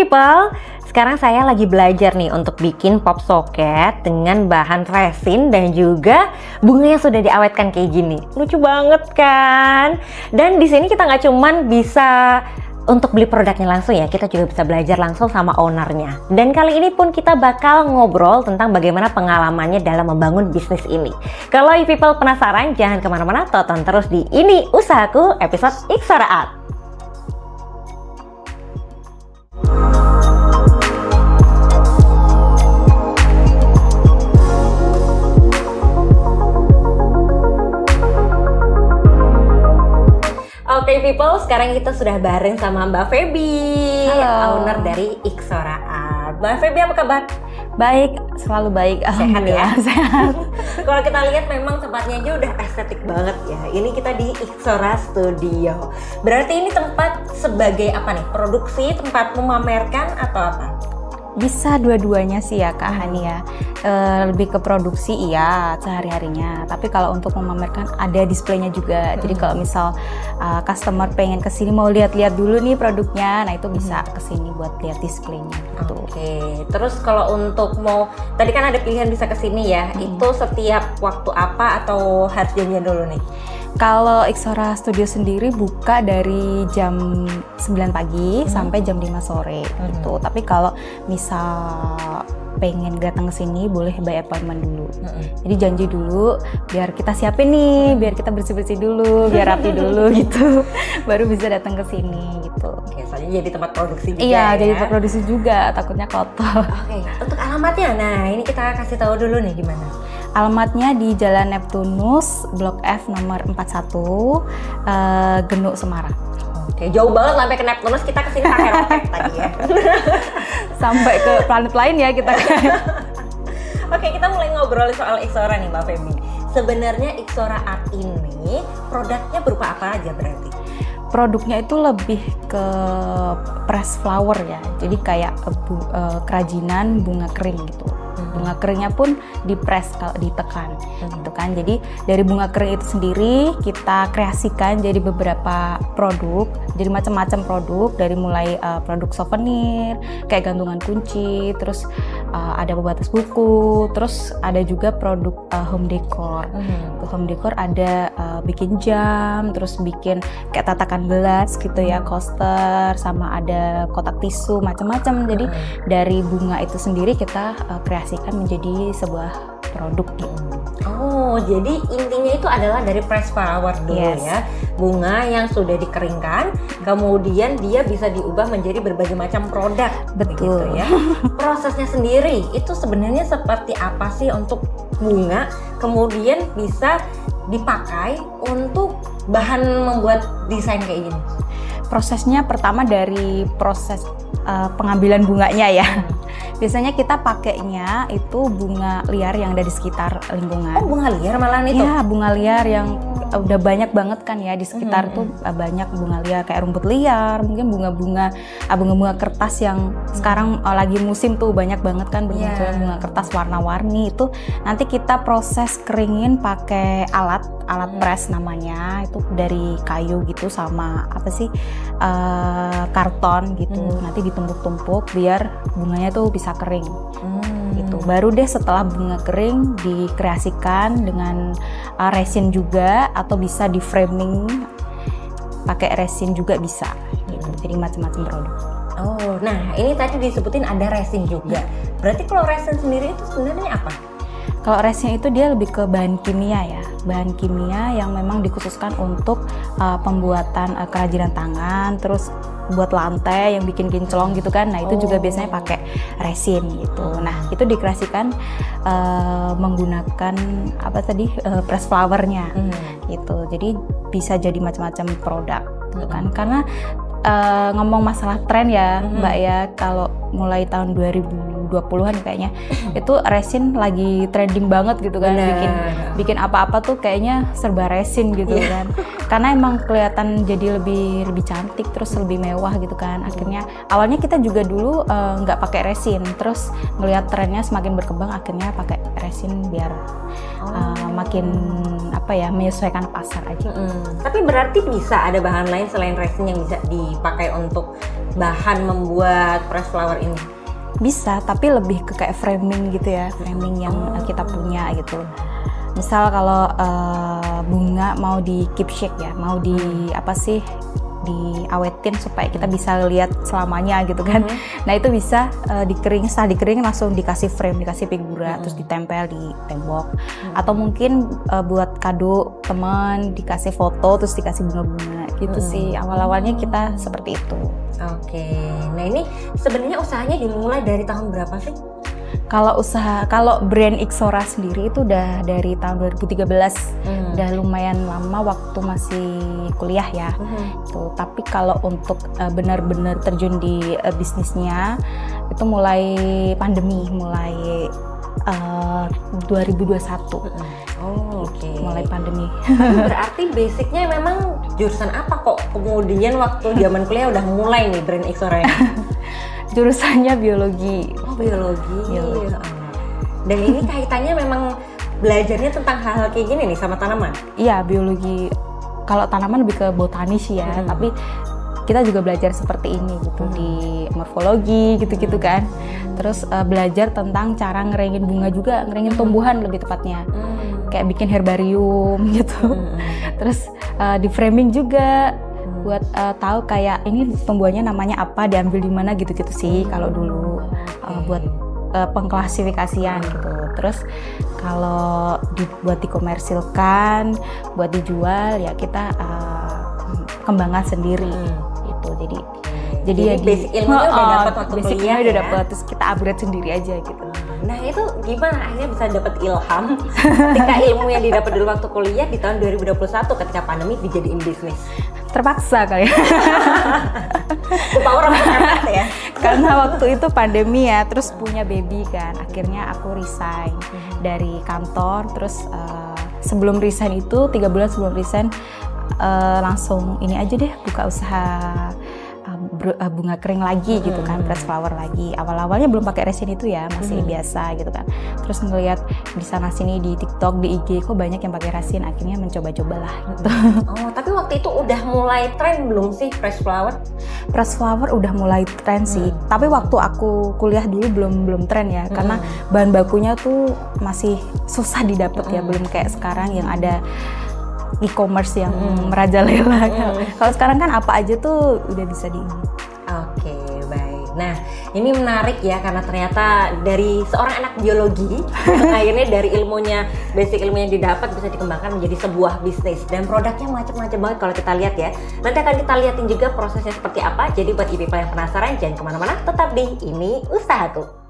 people, sekarang saya lagi belajar nih untuk bikin pop socket dengan bahan resin dan juga bunga yang sudah diawetkan kayak gini. Lucu banget kan? Dan di sini kita nggak cuman bisa untuk beli produknya langsung ya, kita juga bisa belajar langsung sama ownernya. Dan kali ini pun kita bakal ngobrol tentang bagaimana pengalamannya dalam membangun bisnis ini. Kalau you people penasaran, jangan kemana-mana, tonton terus di Ini Usahaku episode Ixora Art. Oke people, sekarang kita sudah bareng sama Mbak Feby, owner dari Ixora Art. Mbak Feby, apa kabar? Baik, selalu baik. Sehat ya? Sehat. Kalau kita lihat memang tempatnya aja udah estetik banget ya. Ini kita di Ixora Studio. Berarti ini tempat sebagai apa nih? Produksi, tempat memamerkan atau apa? Bisa dua-duanya sih ya Kak Hani ya. Lebih ke produksi iya sehari-harinya. Tapi kalau untuk memamerkan ada displaynya juga. Jadi kalau misal customer pengen kesini mau lihat-lihat dulu nih produknya, nah itu bisa kesini buat lihat displaynya gitu. Oke. Terus kalau untuk mau, tadi kan ada pilihan bisa kesini ya. Itu setiap waktu apa atau harus janjian dulu nih? Kalau Ixora Studio sendiri buka dari jam 9 pagi sampai jam 5 sore gitu. Tapi kalau misal pengen datang ke sini boleh by appointment dulu. Jadi janji dulu biar kita siapin nih, biar kita bersih-bersih dulu, biar rapi dulu gitu. Baru bisa datang ke sini gitu. Oke, soalnya jadi tempat produksi juga. Iya, ya? jadi tempat produksi juga, takutnya kotor. Oke, untuk alamatnya, nah ini kita kasih tahu dulu nih gimana. Alamatnya di Jalan Neptunus, Blok F nomor 41, Genuk, Semarang. Oke, jauh banget sampai ke Neptunus, kita kesini pakai roket tadi ya. Sampai ke planet lain ya kita. Oke, kita mulai ngobrol soal Ixora nih Mbak Feby. Sebenarnya Ixora Art ini produknya berupa apa aja berarti? Produknya itu lebih ke press flower ya, jadi kayak kerajinan bunga kering gitu. Bunga keringnya pun dipres kalau ditekan gitu kan. Jadi dari bunga kering itu sendiri kita kreasikan jadi beberapa produk, jadi macam-macam produk, dari mulai produk souvenir kayak gantungan kunci, terus ada pembatas buku, terus ada juga produk home decor. Home decor ada bikin jam, terus bikin kayak tatakan gelas gitu ya, coaster, sama ada kotak tisu, macam-macam. Jadi dari bunga itu sendiri kita kreasikan menjadi sebuah produk gitu. Oh, jadi intinya itu adalah dari press flower dulu ya, bunga yang sudah dikeringkan, kemudian dia bisa diubah menjadi berbagai macam produk. Betul gitu ya. Prosesnya sendiri itu sebenarnya seperti apa sih untuk bunga kemudian bisa dipakai untuk bahan membuat desain kayak gini? Prosesnya pertama dari proses pengambilan bunganya ya. Biasanya kita pakainya itu bunga liar yang ada di sekitar lingkungan. Oh, bunga liar malahan itu? Iya, bunga liar yang udah banyak banget kan ya di sekitar tuh banyak bunga liar kayak rumput liar, mungkin bunga-bunga kertas yang sekarang lagi musim tuh banyak banget kan bermunculan bunga kertas warna-warni. Itu nanti kita proses keringin pakai alat press namanya, itu dari kayu gitu sama apa sih karton gitu. Nanti ditumpuk-tumpuk biar bunganya tuh bisa kering. Gitu. Baru deh setelah bunga kering dikreasikan dengan resin juga, atau bisa di framing pakai resin juga bisa gitu. Jadi macam-macam produk. Oh, nah ini tadi disebutin ada resin juga. Berarti kalau resin sendiri itu sebenarnya apa? Kalau resin itu dia lebih ke bahan kimia ya, bahan kimia yang memang dikhususkan untuk pembuatan kerajinan tangan, terus buat lantai yang bikin kinclong gitu kan. Nah itu juga biasanya pakai resin gitu. Nah itu dikreasikan menggunakan apa tadi press flowernya gitu. Jadi bisa jadi macam-macam produk gitu kan. Karena ngomong masalah tren ya Mbak ya, kalau mulai tahun 2020-an kayaknya itu resin lagi trending banget gitu kan. Bikin apa-apa tuh kayaknya serba resin gitu kan. Karena emang kelihatan jadi lebih cantik, terus lebih mewah gitu kan. Akhirnya awalnya kita juga dulu nggak pakai resin, terus ngelihat trennya semakin berkembang, akhirnya pakai resin biar makin apa ya, menyesuaikan pasar aja. Tapi berarti bisa ada bahan lain selain resin yang bisa dipakai untuk bahan membuat press flower ini? Bisa, tapi lebih ke kayak framing gitu ya, framing yang kita punya gitu. Misal kalau bunga mau di keep shake ya, mau di diawetin supaya kita bisa lihat selamanya gitu kan. Nah itu bisa setelah dikering langsung dikasih frame, dikasih figura, terus ditempel di tembok. Atau mungkin buat kado teman, dikasih foto, terus dikasih bunga-bunga gitu sih. Awal-awalnya kita seperti itu. Oke, nah ini sebenarnya usahanya dimulai dari tahun berapa sih? Kalau brand Ixora sendiri itu udah dari tahun 2013, udah lumayan lama waktu masih kuliah ya. Tuh, tapi kalau untuk benar-benar terjun di bisnisnya itu mulai pandemi, mulai 2021. Oh, oke. Mulai pandemi. Berarti basicnya memang jurusan apa kok kemudian waktu zaman kuliah udah mulai nih brand Ixora ini? Jurusannya biologi. Oh, biologi. Dan ini kaitannya memang belajarnya tentang hal-hal kayak gini nih sama tanaman? Iya, biologi. Kalau tanaman lebih ke botanis ya, tapi kita juga belajar seperti ini gitu di morfologi gitu-gitu kan. Terus belajar tentang cara ngeringin bunga juga, ngeringin tumbuhan lebih tepatnya. Kayak bikin herbarium gitu. Terus di framing juga buat tahu kayak ini tumbuhannya namanya apa, diambil di mana gitu-gitu sih kalau dulu buat pengklasifikasian gitu. Terus kalau buat dikomersilkan, buat dijual ya kita kembangkan sendiri gitu. Jadi ya basic ilmunya udah dapat waktu kuliah udah ya? dapat, terus kita upgrade sendiri aja gitu. Nah itu gimana akhirnya bisa dapat ilham ketika ilmu yang didapat dulu waktu kuliah di tahun 2021 ketika pandemi dijadiin bisnis? Terpaksa kali ya. Lupa orang ya. Karena waktu itu pandemi ya, terus punya baby kan. Akhirnya aku resign dari kantor. Terus sebelum resign itu 3 bulan sebelum resign langsung ini aja deh buka usaha bunga kering lagi gitu kan, press flower lagi. Awal-awalnya belum pakai resin itu ya, masih biasa gitu kan. Terus ngeliat di sana sini di TikTok, di IG kok banyak yang pakai resin, akhirnya mencoba-cobalah gitu. Oh, tapi waktu itu udah mulai tren belum sih press flower? Press flower udah mulai tren sih, tapi waktu aku kuliah dulu belum tren ya, karena bahan bakunya tuh masih susah didapat ya, belum kayak sekarang yang ada e-commerce yang merajalela. Kalau sekarang kan apa aja tuh udah bisa di ini. Oke, baik. Nah, ini menarik ya karena ternyata dari seorang anak biologi akhirnya dari ilmunya, basic ilmu yang didapat bisa dikembangkan menjadi sebuah bisnis dan produknya macam-macam banget kalau kita lihat ya. Nanti akan kita lihatin juga prosesnya seperti apa. Jadi buat ibu yang penasaran jangan kemana-mana, tetap di Ini Usahaku.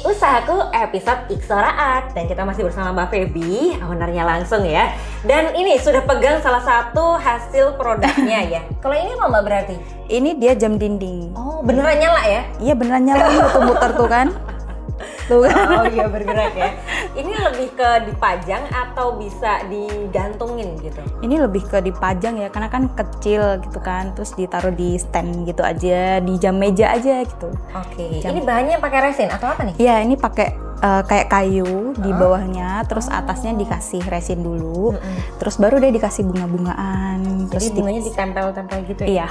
Usahaku episode Ixora Art dan kita masih bersama Mbak Feby, ownernya langsung ya. Dan ini sudah pegang salah satu hasil produknya ya. Kalau ini apa Mbak berarti? Ini dia jam dinding. Oh beneran nyala ya? Iya beneran nyala, muter-muter tuh kan. Tuh kan. Oh iya bergerak ya. Ini lebih ke dipajang atau bisa digantungin gitu? Ini lebih ke dipajang ya, karena kan kecil gitu kan, terus ditaruh di stand gitu aja, di jam meja aja gitu. Oke. Ini bahannya pakai resin atau apa nih? Iya, ini pakai kayak kayu di bawahnya, terus atasnya dikasih resin dulu, terus baru deh dikasih bunga-bungaan. Jadi bunganya ditempel-tempel gitu ya? Iya.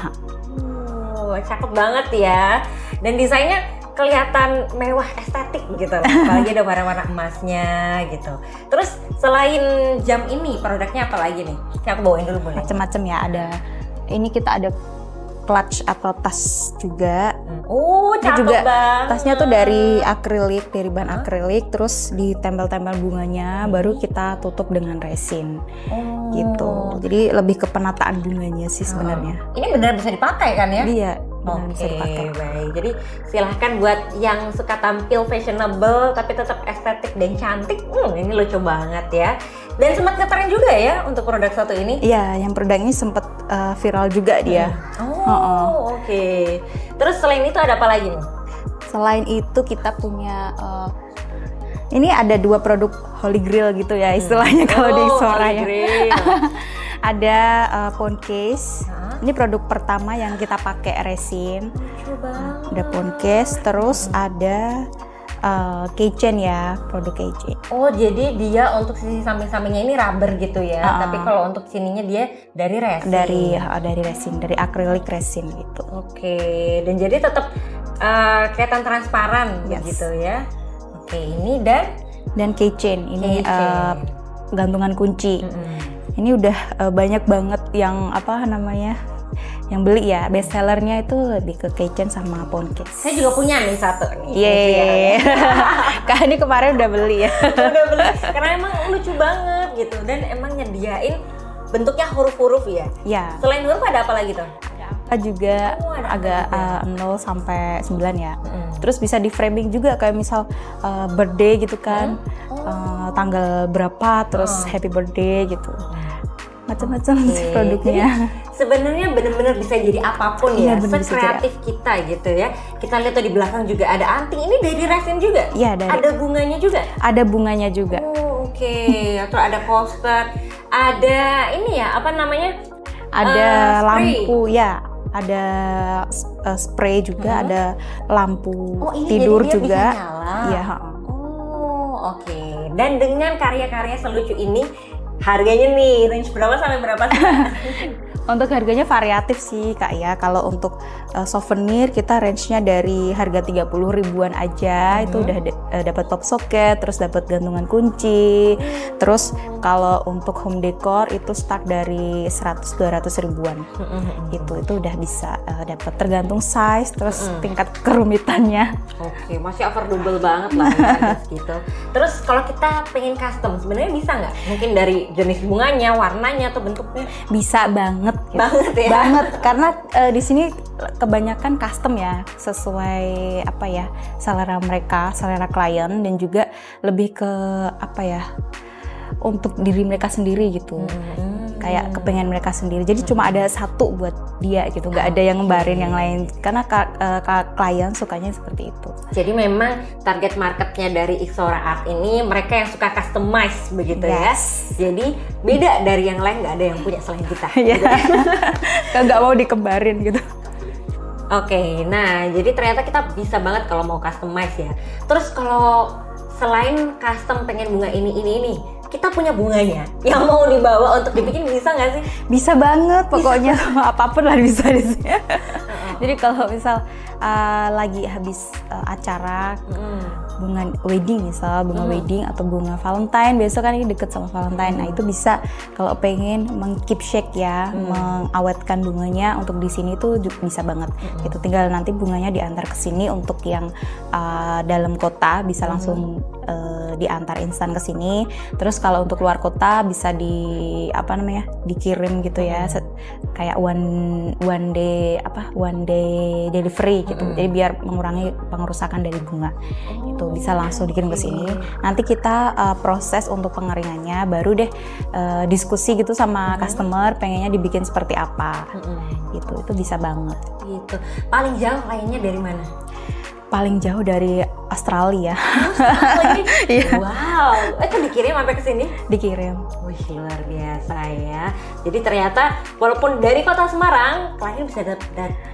Cakep banget ya. Dan desainnya kelihatan mewah estetik gitu loh. Apalagi ada warna-warna emasnya gitu. Terus selain jam ini produknya apa lagi nih? Aku bawain dulu boleh? Macem-macem ya, ini kita ada clutch atau tas juga. Cakep juga banget. Tasnya tuh dari akrilik, dari bahan akrilik, terus ditempel-tempel bunganya, baru kita tutup dengan resin. Gitu. Jadi lebih ke penataan bunganya sih sebenarnya. Ini benar bisa dipakai kan ya? Iya, benar bisa Oke, dipakai. baik. Jadi silahkan buat yang suka tampil fashionable tapi tetap estetik dan cantik. Ini lucu banget ya. Dan sempat ngetren juga ya untuk produk satu ini. Iya, yang produk ini sempat viral juga dia. Oke. Terus selain itu ada apa lagi nih? Selain itu kita punya ini ada 2 produk holy grail gitu ya istilahnya kalau di Ixora ya. Ada phone case. Ini produk pertama yang kita pakai resin. Ada phone case, terus ada keychain ya, produk keychain. Oh, jadi dia untuk sisi samping-sampingnya ini rubber gitu ya. Tapi kalau untuk sininya dia dari resin. Dari resin, dari akrilik resin gitu. Oke, dan jadi tetap kelihatan transparan gitu ya. Oke, ini dan keychain ini gantungan kunci. Ini udah banyak banget yang yang beli ya. Best sellernya itu lebih ke keychain sama phone case. Saya juga punya nih satu nih. Yeay. Kak ini kemarin udah beli ya. Udah beli karena emang lucu banget gitu, dan emang nyediain bentuknya huruf-huruf ya. Iya. Selain huruf ada apa lagi tuh? Juga agak 0 sampai 9 ya. Terus bisa di framing juga kayak misal birthday gitu kan. Tanggal berapa terus happy birthday gitu. Macam-macam sih produknya. Sebenarnya benar-benar bisa jadi apapun ya, sekreatif kita gitu ya. Kita lihat tuh di belakang juga ada anting, ini dari resin juga? Iya, dari. Ada bunganya juga? Ada bunganya juga. Oke. Terus ada poster, ada ini ya, apa namanya? Ada lampu ya, ada spray juga, ada lampu tidur jadi dia juga. Bisa nyala. Iya. Oke. Dan dengan karya-karya selucu ini, harganya nih range berapa sampai berapa sih? Untuk harganya variatif sih Kak ya. Kalau untuk souvenir kita range-nya dari harga 30 ribuan aja. Itu udah dapat pop socket, terus dapat gantungan kunci. Terus kalau untuk home decor itu start dari 100-200 ribuan. Itu udah bisa dapat, tergantung size, terus tingkat kerumitannya. Oke, masih affordable banget lah gitu. Terus kalau kita pengen custom, sebenarnya bisa nggak? Mungkin dari jenis bunganya, warnanya atau bentuknya? Bisa banget. Gitu. Banget ya. Banget karena di sini kebanyakan custom ya, sesuai selera mereka, selera klien, dan juga lebih ke untuk diri mereka sendiri gitu. Kayak kepengen mereka sendiri. Jadi cuma ada satu buat dia gitu, nggak ada yang ngembarin yang lain karena klien sukanya seperti itu. Jadi memang target marketnya dari Ixora Art ini mereka yang suka customize begitu ya. Jadi beda dari yang lain, nggak ada yang punya selain kita. Gitu. Nggak mau dikembarin gitu. Oke, nah jadi ternyata kita bisa banget kalau mau customize ya. Terus kalau selain custom pengen bunga ini, kita punya bunganya yang mau dibawa untuk dibikin, bisa nggak sih? Bisa banget, pokoknya apapun lah bisa di sini. Jadi kalau misal lagi habis acara bunga wedding misal, bunga wedding atau bunga Valentine, biasa kan ini deket sama Valentine. Nah itu bisa kalau pengen meng-keepsake ya, mengawetkan bunganya untuk di sini tuh bisa banget. Itu tinggal nanti bunganya diantar ke sini. Untuk yang dalam kota bisa langsung diantar instan ke sini. Terus kalau untuk luar kota bisa dikirim gitu ya, kayak one day delivery gitu. Jadi biar mengurangi pengerusakan dari bunga. Itu bisa langsung dikirim ke sini. Nanti kita proses untuk pengeringannya, baru deh diskusi gitu sama customer pengennya dibikin seperti apa. Gitu. Itu bisa banget. Gitu. Paling jauh lainnya dari mana? Paling jauh dari Australia. Iya. Wow, itu dikirim sampai ke sini? Dikirim. Wih, luar biasa ya. Jadi ternyata walaupun dari kota Semarang, klien bisa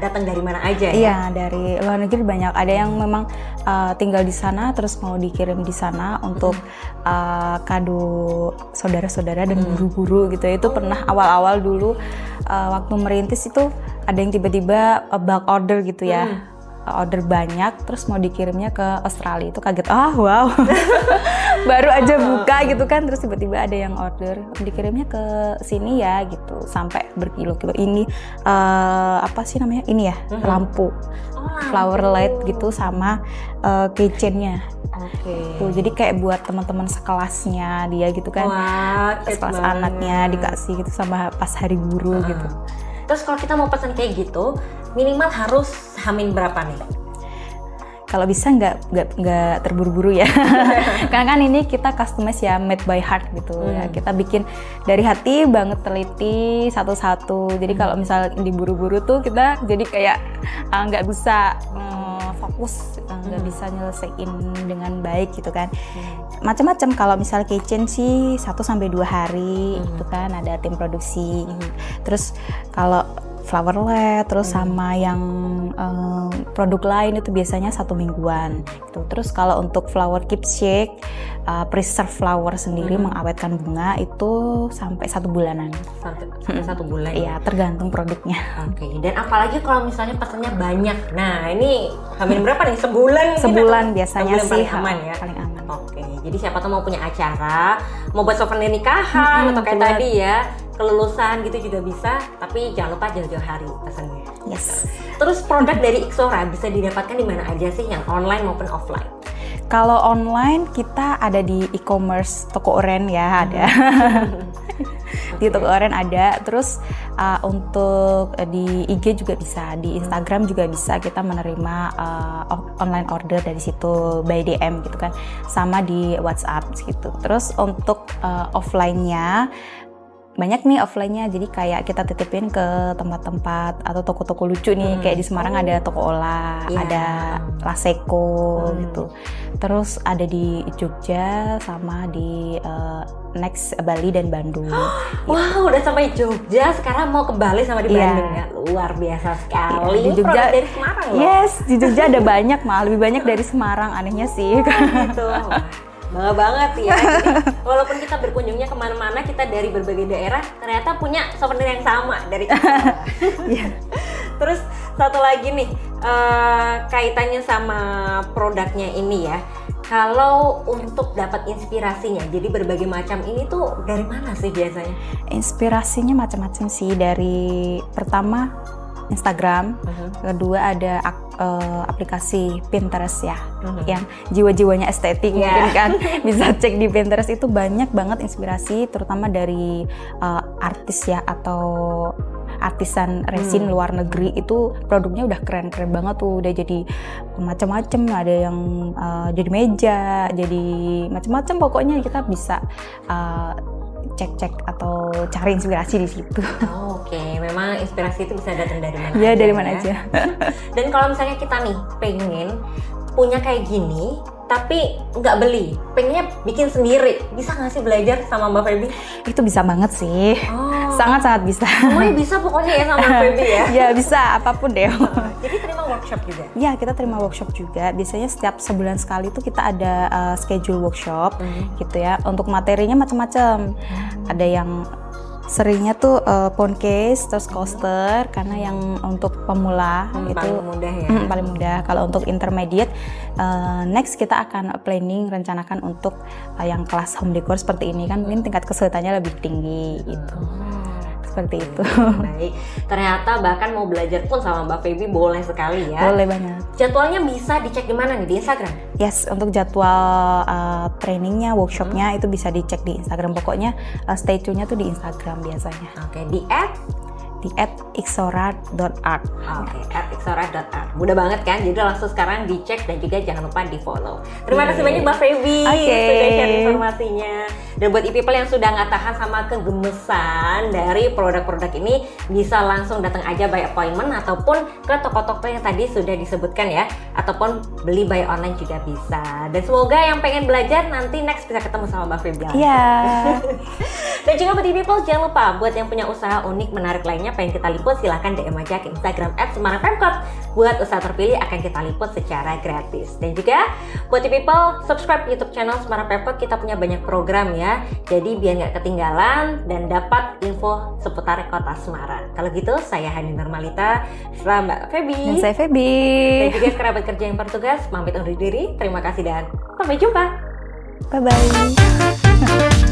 datang dari mana aja ya? Iya, dari luar negeri banyak. Ada yang memang tinggal di sana terus mau dikirim di sana untuk kado saudara-saudara dan guru-guru gitu. Itu pernah awal-awal dulu waktu merintis itu ada yang tiba-tiba bulk order gitu ya. order banyak, terus mau dikirimnya ke Australia. Itu kaget, wow. Baru aja buka gitu kan, terus tiba-tiba ada yang order dikirimnya ke sini ya gitu, sampai berkilo-kilo. Ini apa sih namanya? Ini ya, lampu flower light gitu sama keychainnya. Tuh, jadi kayak buat teman-teman sekelasnya dia gitu kan. Wah, sekelas anaknya dikasih gitu sama pas hari guru gitu. Terus kalau kita mau pesan kayak gitu, minimal harus hamin berapa nih? Kalau bisa nggak terburu-buru ya. Karena kan ini kita customize ya, made by heart gitu ya. Kita bikin dari hati banget, teliti satu-satu. Jadi kalau misal diburu-buru tuh kita jadi kayak nggak bisa fokus, nggak bisa nyelesain dengan baik gitu kan. Macam-macam, kalau misal kitchen sih 1-2 hari gitu kan, ada tim produksi. Terus kalau flower light, terus sama yang produk lain itu biasanya 1 mingguan gitu. Terus kalau untuk flower keepsake, preserve flower sendiri mengawetkan bunga itu sampai 1 bulanan. Sampai 1 bulan. Iya, tergantung produknya. Oke. Dan apalagi kalau misalnya pesannya banyak. Nah, ini hamin berapa nih? Sebulan? Sebulan biasanya sebulan sih paling aman ya. Paling aman. Oke. Jadi siapa tuh mau punya acara, mau buat souvenir nikahan atau kayak tadi ya, kelulusan gitu juga bisa, tapi jangan lupa jauh-jauh hari pesannya. Yes. Terus produk dari Ixora bisa didapatkan di mana aja sih, yang online maupun offline? Kalau online kita ada di e-commerce toko oren ya, ada. Di toko oren ada. Terus untuk di IG juga bisa, di Instagram juga bisa, kita menerima online order dari situ by DM gitu kan, sama di WhatsApp gitu. Terus untuk offline-nya banyak nih offline-nya, jadi kayak kita titipin ke tempat-tempat atau toko-toko lucu nih, kayak di Semarang ada toko Ola, ada Laseko gitu. Terus ada di Jogja sama di Next Bali dan Bandung. Wow, udah sampai Jogja, sekarang mau ke Bali sama di Bandung ya. Luar biasa sekali. Di Jogja dari Semarang loh. Yes, di Jogja ada banyak, lebih banyak dari Semarang, anehnya sih. Gitu. Bangga banget ya. Jadi, walaupun kita berkunjungnya kemana-mana, kita dari berbagai daerah ternyata punya souvenir yang sama dari kita. Terus satu lagi nih, kaitannya sama produknya ini ya. Kalau untuk dapat inspirasinya, jadi berbagai macam ini tuh dari mana sih biasanya? Inspirasinya macam-macam sih, dari pertama Instagram, kedua ada aplikasi Pinterest ya, yang jiwa-jiwanya estetik mungkin kan, bisa cek di Pinterest, itu banyak banget inspirasi, terutama dari artis ya atau artisan resin luar negeri, itu produknya udah keren-keren banget tuh, udah jadi macam-macam, ada yang jadi meja, jadi macam-macam, pokoknya kita bisa cek-cek atau cari inspirasi di situ. Oke, memang inspirasi itu bisa datang dari mana? Ya, dari mana aja. Dan kalau misalnya kita nih pengen punya kayak gini, tapi nggak beli, pengennya bikin sendiri, bisa nggak sih belajar sama Mbak Feby? Itu bisa banget sih, sangat-sangat bisa. Semuanya bisa pokoknya ya sama Mbak Feby ya? Ya bisa, apapun deh. Jadi terima workshop juga? Ya, kita terima workshop juga. Biasanya setiap sebulan sekali tuh kita ada schedule workshop gitu ya. Untuk materinya macam-macam. Ada yang seringnya tuh phone case, terus coaster, karena yang untuk pemula itu paling mudah ya. Paling mudah. Kalau untuk intermediate, next kita akan planning, rencanakan untuk yang kelas home decor seperti ini kan, mungkin tingkat kesulitannya lebih tinggi gitu. Seperti itu. Baik, ternyata bahkan mau belajar pun sama Mbak Feby boleh sekali ya. Boleh banget. Jadwalnya bisa dicek di mana nih, di Instagram? Yes, untuk jadwal trainingnya, workshopnya itu bisa dicek di Instagram. Pokoknya stay tune-nya tuh di Instagram biasanya. Oke, di @ixora.art. Oke, @ixora.art. Mudah banget kan? Jadi langsung sekarang dicek dan juga jangan lupa di follow. Terima kasih banyak Mbak Feby sudah share informasinya. Dan buat e-people yang sudah nggak tahan sama kegemesan dari produk-produk ini, bisa langsung datang aja by appointment ataupun ke toko-toko yang tadi sudah disebutkan ya, ataupun beli by online juga bisa. Dan semoga yang pengen belajar nanti next bisa ketemu sama Mbak Feby. Iya. Dan juga buat e-people jangan lupa buat yang punya usaha unik menarik lainnya, pengen kita liput, silahkan DM aja ke Instagram @semarangpemkot. Buat usaha terpilih akan kita liput secara gratis. Dan juga buat you people, subscribe YouTube channel Semarang Pemkot, kita punya banyak program ya. Jadi biar nggak ketinggalan dan dapat info seputar kota Semarang. Kalau gitu, saya Hani Normalita, Mbak Feby. Dan saya Feby. Dan juga kerabat kerja yang bertugas, pamit undur diri. Terima kasih dan sampai jumpa. Bye-bye.